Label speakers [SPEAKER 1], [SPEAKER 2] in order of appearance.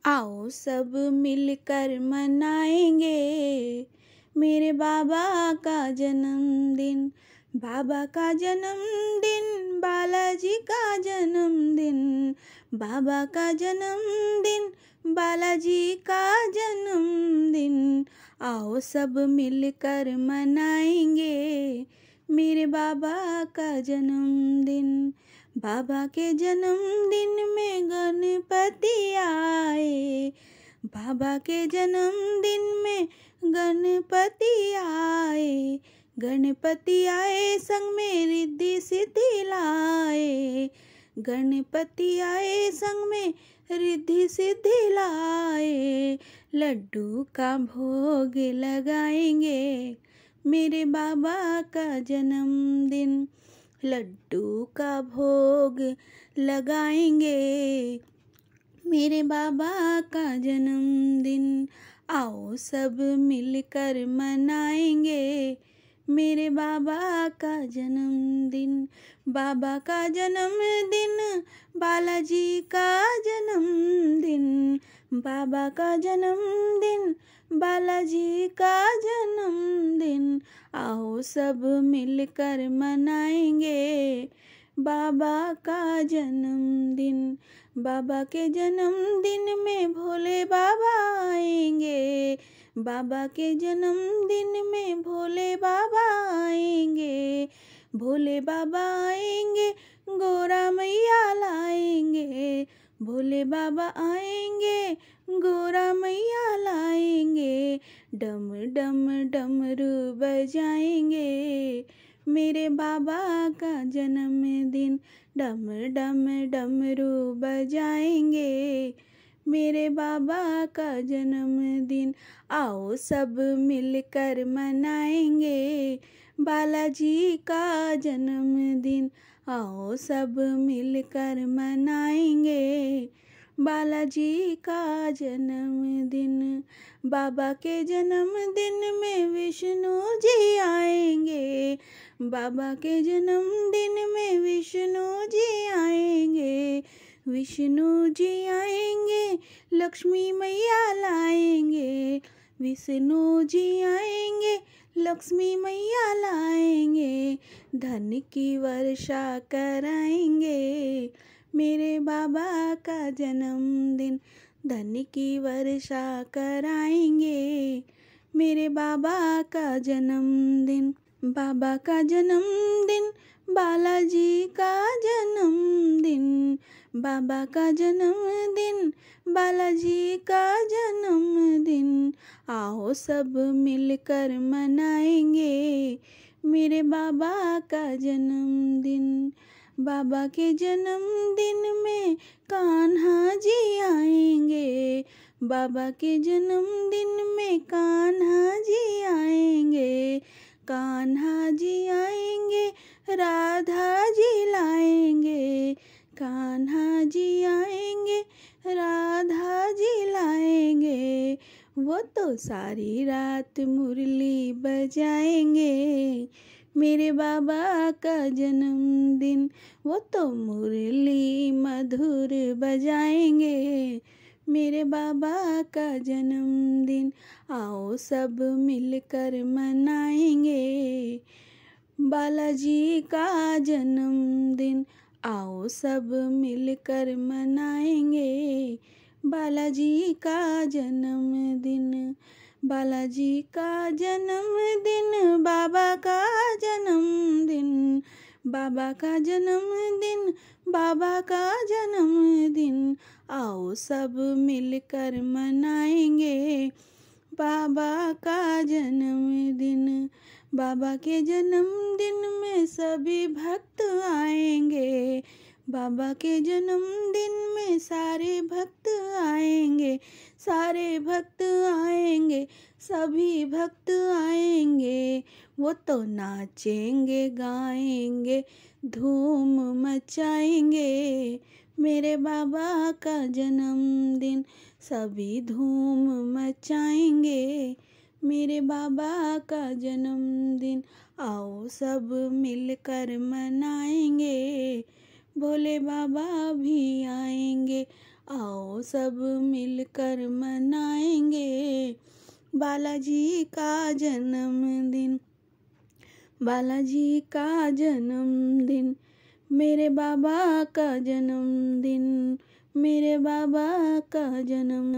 [SPEAKER 1] आओ सब मिलकर मनाएंगे मेरे बाबा का जन्मदिन। बाबा का जन्मदिन, बालाजी का जन्मदिन। बाबा का जन्मदिन, बालाजी का जन्मदिन। आओ सब मिलकर मनाएंगे मेरे बाबा का जन्मदिन। बाबा के जन्मदिन में गणपति आए। बाबा के जन्मदिन में गणपति आए। गणपति आए संग में रिद्धि सिद्धि लाए। गणपति आए संग में रिद्धि सिद्धि लाए। लड्डू का भोग लगाएंगे मेरे बाबा का जन्मदिन। लड्डू का भोग लगाएंगे मेरे बाबा का जन्मदिन। आओ सब मिलकर मनाएंगे मेरे बाबा का जन्मदिन। बाबा का जन्मदिन, बालाजी का जन्मदिन। बाबा का जन्मदिन, बालाजी का जन्मदिन। आओ सब मिलकर मनाएंगे बाबा का जन्मदिन। बाबा के जन्मदिन में भोले बाबा आएंगे। बाबा के जन्मदिन में भोले बाबा आएंगे। भोले बाबा आएंगे, गोरा मैया लाएंगे। भोले बाबा आएंगे, गोरा मैया लाएंगे। डम डम डमरू बजाएंगे मेरे बाबा का जन्मदिन। डम डम डमरू बजाएंगे मेरे बाबा का जन्मदिन। आओ सब मिलकर मनाएंगे बालाजी का जन्मदिन। आओ सब मिलकर मनाएंगे बालाजी का जन्मदिन। बाबा के जन्मदिन में विष्णु जी आएंगे। बाबा के जन्मदिन में विष्णु जी आएंगे। विष्णु जी आएंगे, लक्ष्मी मैया लाएंगे। विष्णु जी आएंगे, लक्ष्मी मैया लाएंगे। धन की वर्षा कराएंगे मेरे बाबा का जन्मदिन। धन की वर्षा कराएंगे मेरे बाबा का जन्मदिन। बाबा का जन्मदिन, बालाजी का जन्मदिन। बाबा का जन्मदिन, बालाजी का जन्मदिन। आओ सब मिलकर मनाएंगे मेरे बाबा का जन्मदिन। बाबा के जन्मदिन में कान्हा जी आएंगे। बाबा के जन्मदिन में कान्हा जी आएंगे। कान्हा जी आएंगे, राधा जी लाएंगे। कान्हा जी आएंगे, राधा जी लाएंगे। वो तो सारी रात मुरली बजाएंगे मेरे बाबा का जन्मदिन। वो तो मुरली मधुर बजाएंगे मेरे बाबा का जन्मदिन। आओ सब मिलकर मनाएंगे बालाजी का जन्मदिन। आओ सब मिलकर मनाएंगे बालाजी का जन्मदिन। बालाजी का जन्मदिन, बाबा का जन्मदिन। बाबा का जन्मदिन, बाबा का जन्मदिन। आओ सब मिलकर मनाएंगे बाबा का जन्मदिन। बाबा के जन्मदिन में सभी भक्त आएंगे। बाबा के जन्मदिन में सारे भक्त आएंगे। सारे भक्त आएंगे, सभी भक्त आएंगे। वो तो नाचेंगे गाएंगे, धूम मचाएंगे मेरे बाबा का जन्मदिन। सभी धूम मचाएंगे मेरे बाबा का जन्मदिन। आओ सब मिलकर मनाएंगे, भोले बाबा भी आएंगे। आओ सब मिलकर मनाएंगे बालाजी का जन्मदिन, बालाजी का जन्मदिन, मेरे बाबा का जन्मदिन, मेरे बाबा का जन्म